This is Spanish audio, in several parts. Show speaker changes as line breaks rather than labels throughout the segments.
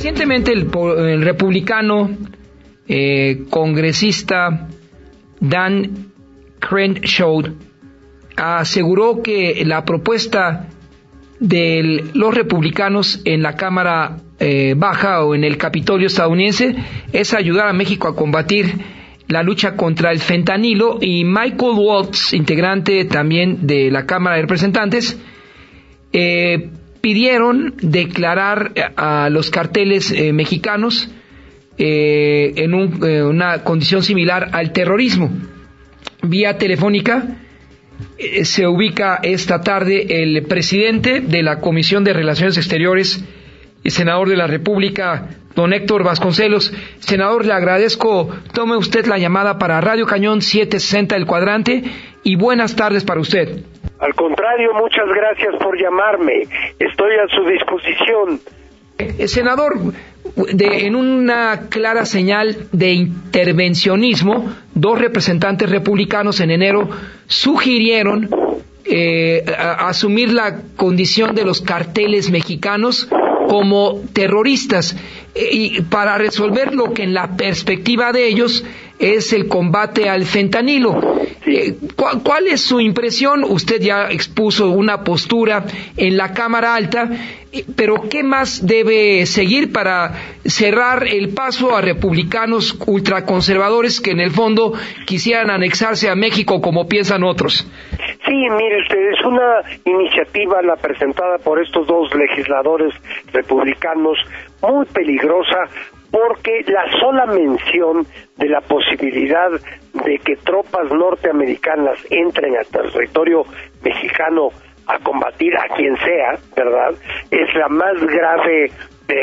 Recientemente el republicano congresista Dan Crenshaw aseguró que la propuesta de los republicanos en la Cámara Baja o en el Capitolio estadounidense es ayudar a México a combatir la lucha contra el fentanilo, y Michael Waltz, integrante también de la Cámara de Representantes, pidieron declarar a los carteles mexicanos en una condición similar al terrorismo. Vía telefónica se ubica esta tarde el presidente de la Comisión de Relaciones Exteriores y senador de la República, don Héctor Vasconcelos. Senador, le agradezco, tome usted la llamada para Radio Cañón 760 El Cuadrante, y buenas tardes para usted.
Al contrario, muchas gracias por llamarme. Estoy a su disposición.
Senador, en una clara señal de intervencionismo, dos representantes republicanos en enero sugirieron asumir la condición de los carteles mexicanos como terroristas, y para resolver lo que en la perspectiva de ellos es el combate al fentanilo. ¿Cuál es su impresión? Usted ya expuso una postura en la Cámara Alta, pero ¿qué más debe seguir para cerrar el paso a republicanos ultraconservadores que en el fondo quisieran anexarse a México como piensan otros?
Sí, mire usted, es una iniciativa la presentada por estos dos legisladores republicanos muy peligrosa, porque la sola mención de la posibilidad de que tropas norteamericanas entren al territorio mexicano a combatir a quien sea, ¿verdad?, es la más grave la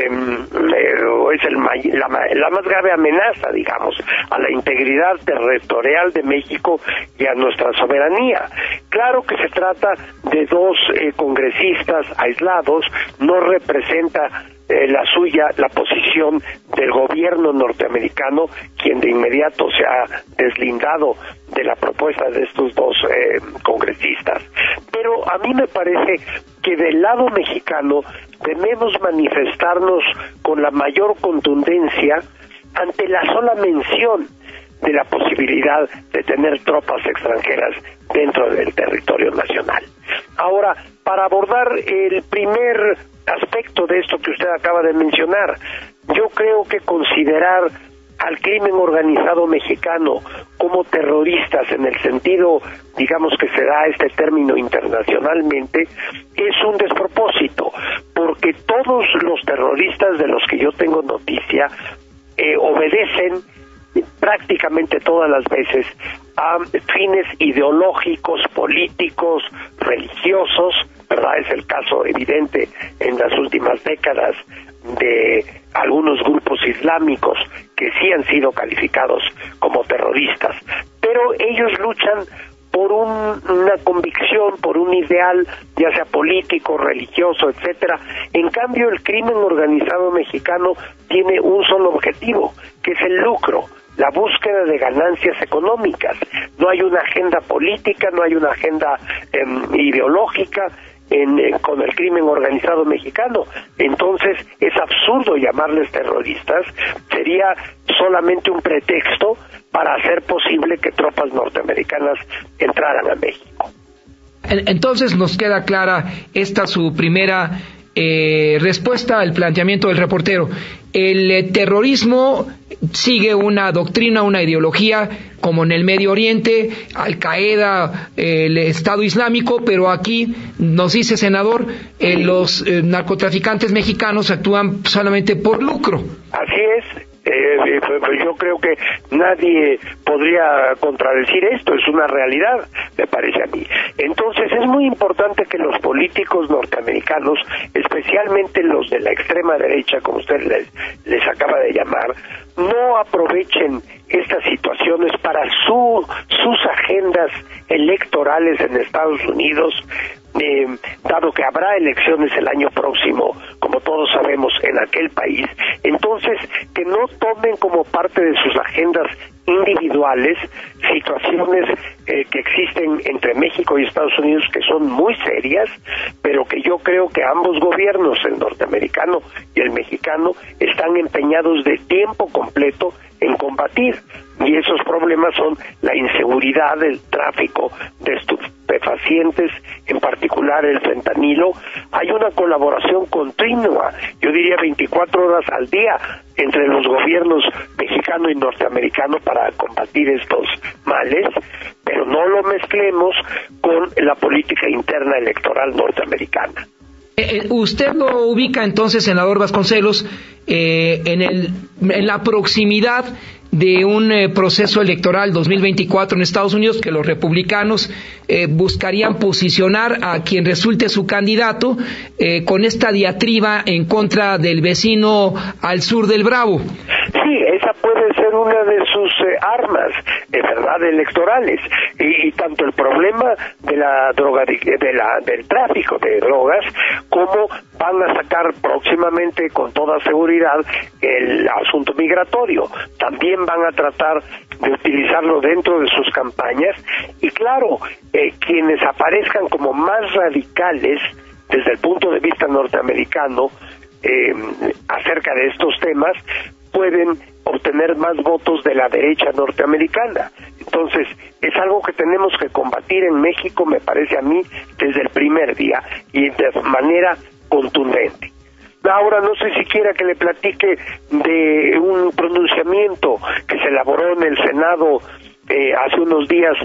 más grave amenaza, digamos, a la integridad territorial de México y a nuestra soberanía. Claro que se trata de dos congresistas aislados, no representa la posición del gobierno norteamericano, quien de inmediato se ha deslindado de la propuesta de estos dos congresistas. Pero a mí me parece que del lado mexicano debemos manifestarnos con la mayor contundencia ante la sola mención de la posibilidad de tener tropas extranjeras dentro del territorio nacional. Ahora, para abordar el primer aspecto de esto que usted acaba de mencionar, yo creo que considerar al crimen organizado mexicano como terroristas en el sentido, digamos, que se da este término internacionalmente, es un despropósito, porque todos los terroristas de los que yo tengo noticia obedecen prácticamente todas las veces a fines ideológicos, políticos, religiosos, ¿verdad? Es el caso evidente en las últimas décadas de algunos grupos islámicos que sí han sido calificados como terroristas, pero ellos luchan por una convicción, por un ideal, ya sea político, religioso, etcétera. En cambio, el crimen organizado mexicano tiene un solo objetivo, que es el lucro, la búsqueda de ganancias económicas. No hay una agenda política, no hay una agenda ideológica con el crimen organizado mexicano. Entonces es absurdo llamarles terroristas, sería solamente un pretexto para hacer posible que tropas norteamericanas entraran a México.
Entonces nos queda clara esta su primera respuesta al planteamiento del reportero. El terrorismo sigue una doctrina, una ideología, como en el Medio Oriente, Al Qaeda, el Estado Islámico, pero aquí nos dice, senador, los narcotraficantes mexicanos actúan solamente por lucro.
Así es. Yo creo que nadie podría contradecir esto, es una realidad, me parece a mí. Entonces es muy importante que los políticos norteamericanos, especialmente los de la extrema derecha, como usted les acaba de llamar, no aprovechen estas situaciones para sus agendas electorales en Estados Unidos, dado que habrá elecciones el año próximo, como todos sabemos, en aquel país. Entonces, que no tomen como parte de sus agendas individuales, situaciones que existen entre México y Estados Unidos que son muy serias, pero que yo creo que ambos gobiernos, el norteamericano y el mexicano, están empeñados de tiempo completo en combatir. Y esos problemas son la inseguridad, el tráfico de estupefacientes, en particular el fentanilo. Hay una colaboración continua, yo diría 24 horas al día, entre los gobiernos mexicano y norteamericano para combatir estos males, pero no lo mezclemos con la política interna electoral norteamericana.
Usted lo ubica entonces, senador Vasconcelos, en la proximidad de un proceso electoral 2024 en Estados Unidos, que los republicanos buscarían posicionar a quien resulte su candidato con esta diatriba en contra del vecino al sur del Bravo.
Sí, esa puede ser una de sus armas, verdad, electorales, y tanto el problema de la droga, del tráfico de drogas, como van a sacar próximamente con toda seguridad el asunto migratorio. También van a tratar de utilizarlo dentro de sus campañas, y claro, quienes aparezcan como más radicales desde el punto de vista norteamericano acerca de estos temas pueden obtener más votos de la derecha norteamericana. Entonces, es algo que tenemos que combatir en México, me parece a mí, desde el primer día y de manera contundente. Ahora, no sé si quiera que le platique de un pronunciamiento que se elaboró en el Senado hace unos días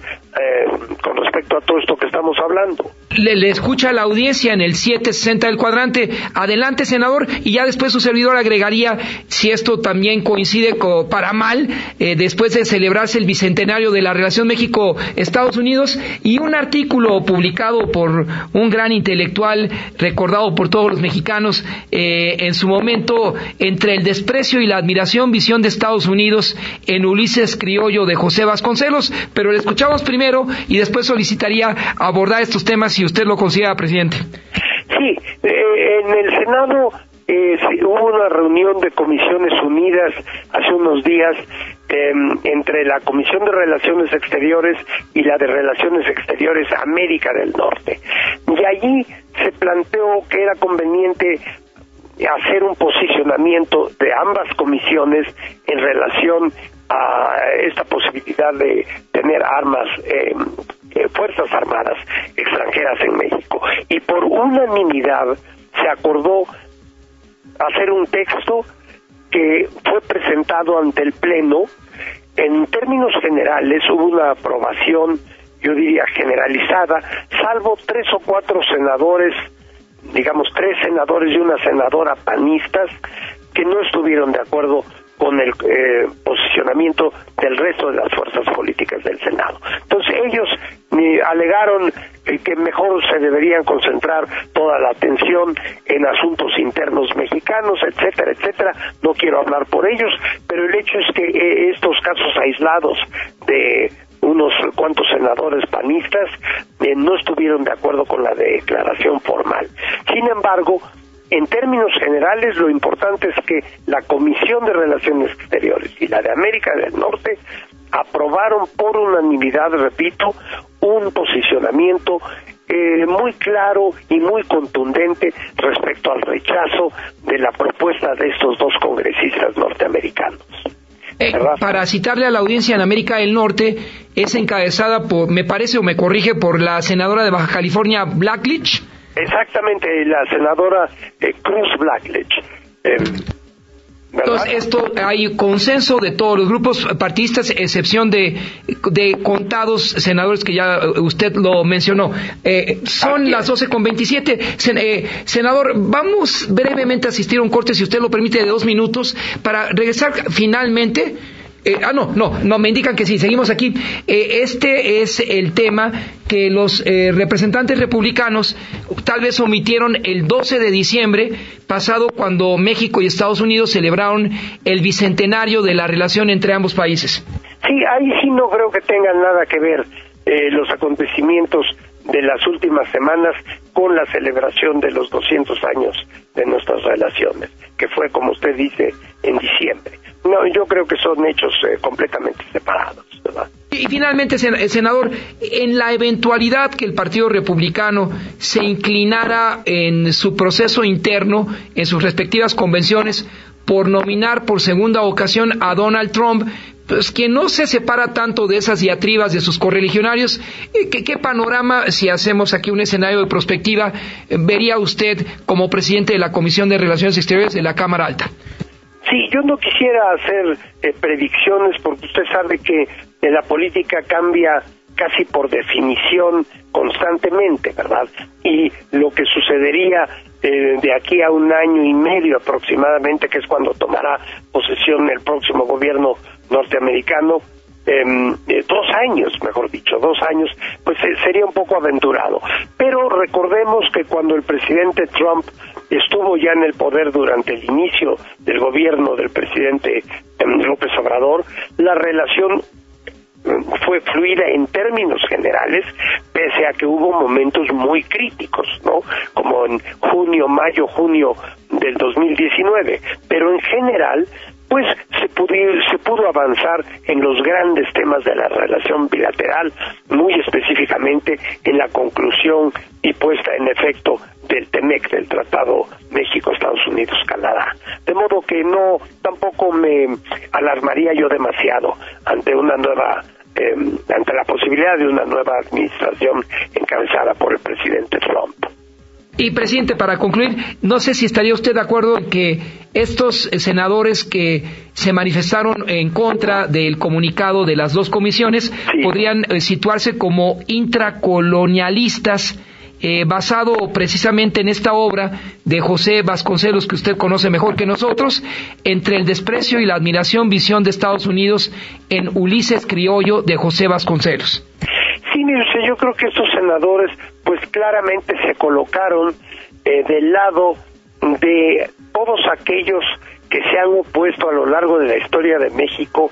con respecto a todo esto que estamos hablando.
Le escucha la audiencia en el 760 del cuadrante. Adelante, senador, y ya después su servidor agregaría si esto también coincide para mal, después de celebrarse el bicentenario de la relación México-Estados Unidos, y un artículo publicado por un gran intelectual recordado por todos los mexicanos en su momento, Entre el desprecio y la admiración, visión de Estados Unidos, en Ulises Criollo, de José Vasconcelos. Pero le escuchamos primero y después solicitaría abordar estos temas si usted lo considera, presidente.
Sí, en el Senado hubo una reunión de Comisiones Unidas hace unos días entre la Comisión de Relaciones Exteriores y la de Relaciones Exteriores América del Norte. Y allí se planteó que era conveniente hacer un posicionamiento de ambas comisiones en relación a esta posibilidad de tener armas, fuerzas armadas extranjeras en México. Y por unanimidad se acordó hacer un texto que fue presentado ante el Pleno. En términos generales hubo una aprobación, yo diría generalizada, salvo 3 o 4 senadores, digamos 3 senadores y una senadora panistas, que no estuvieron de acuerdo con el posicionamiento del resto de las fuerzas políticas del Senado. Entonces ellos alegaron que mejor se deberían concentrar toda la atención en asuntos internos mexicanos, etcétera, etcétera. No quiero hablar por ellos, pero el hecho es que estos casos aislados de unos cuantos senadores panistas no estuvieron de acuerdo con la declaración formal. Sin embargo, en términos generales, lo importante es que la Comisión de Relaciones Exteriores y la de América del Norte aprobaron por unanimidad, repito, un posicionamiento muy claro y muy contundente respecto al rechazo de la propuesta de estos 2 congresistas norteamericanos.
Para citarle a la audiencia, en América del Norte es encabezada por, me parece o me corrige, por la senadora de Baja California, Blackledge.
Exactamente, la senadora Cruz Blackledge.
Entonces, esto hay consenso de todos los grupos partidistas, excepción de contados senadores que ya usted lo mencionó. Son las 12:27. Senador, vamos brevemente a asistir a un corte, si usted lo permite, de 2 minutos, para regresar finalmente. No, me indican que sí, seguimos aquí. Este es el tema que los representantes republicanos tal vez omitieron el 12 de diciembre pasado, cuando México y Estados Unidos celebraron el bicentenario de la relación entre ambos países.
Sí, ahí sí no creo que tengan nada que ver los acontecimientos de las últimas semanas con la celebración de los 200 años de nuestras relaciones, que fue, como usted dice, en diciembre. No, yo creo que son hechos completamente separados, ¿verdad?
Y finalmente, senador, en la eventualidad que el Partido Republicano se inclinara en su proceso interno, en sus respectivas convenciones, por nominar por segunda ocasión a Donald Trump, pues que no se separa tanto de esas diatribas de sus correligionarios, ¿qué panorama, si hacemos aquí un escenario de prospectiva, vería usted como presidente de la Comisión de Relaciones Exteriores de la Cámara Alta?
Sí, yo no quisiera hacer predicciones porque usted sabe que la política cambia casi por definición constantemente, ¿verdad? Y lo que sucedería de aquí a 1 año y medio aproximadamente, que es cuando tomará posesión el próximo gobierno norteamericano, 2 años, mejor dicho, 2 años, pues sería un poco aventurado. Pero recordemos que cuando el presidente Trump estuvo ya en el poder durante el inicio del gobierno del presidente López Obrador, la relación fue fluida en términos generales, pese a que hubo momentos muy críticos, ¿no? Como en mayo-junio del 2019, pero en general pues se pudo avanzar en los grandes temas de la relación bilateral, muy específicamente en la conclusión y puesta en efecto del TEMEC, del Tratado México-Estados Unidos-Canadá. De modo que tampoco me alarmaría yo demasiado ante ante la posibilidad de una nueva administración encabezada por el presidente Trump.
Y, presidente, para concluir, no sé si estaría usted de acuerdo en que estos senadores que se manifestaron en contra del comunicado de las dos comisiones podrían situarse como intracolonialistas, basado precisamente en esta obra de José Vasconcelos, que usted conoce mejor que nosotros, Entre el desprecio y la admiración, visión de Estados Unidos en Ulises Criollo, de José Vasconcelos.
Sí, mire usted, yo creo que estos senadores pues claramente se colocaron del lado de todos aquellos que se han opuesto a lo largo de la historia de México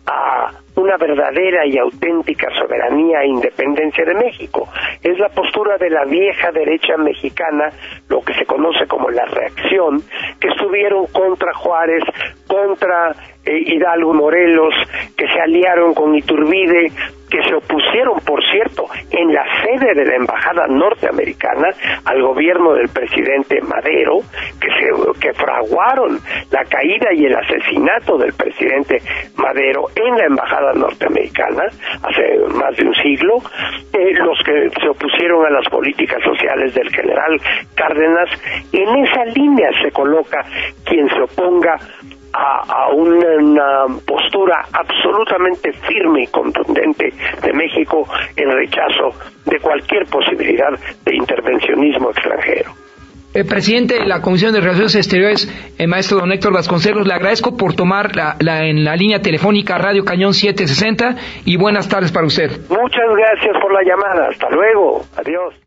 a una verdadera y auténtica soberanía e independencia de México. Es la postura de la vieja derecha mexicana, lo que se conoce como la reacción, que estuvieron contra Juárez, contra Hidalgo, Morelos, que se aliaron con Iturbide, que se opusieron, por cierto, en la sede de la embajada norteamericana al gobierno del presidente Madero, que fraguaron la caída y el asesinato del presidente Madero en la embajada norteamericana hace más de un siglo, los que se opusieron a las políticas sociales del general Cárdenas. En esa línea se coloca quien se oponga a una postura absolutamente firme y contundente de México en rechazo de cualquier posibilidad de intervencionismo extranjero.
Presidente de la Comisión de Relaciones Exteriores, maestro don Héctor Vasconcelos, le agradezco por tomar en la línea telefónica Radio Cañón 760 y buenas tardes para usted.
Muchas gracias por la llamada. Hasta luego. Adiós.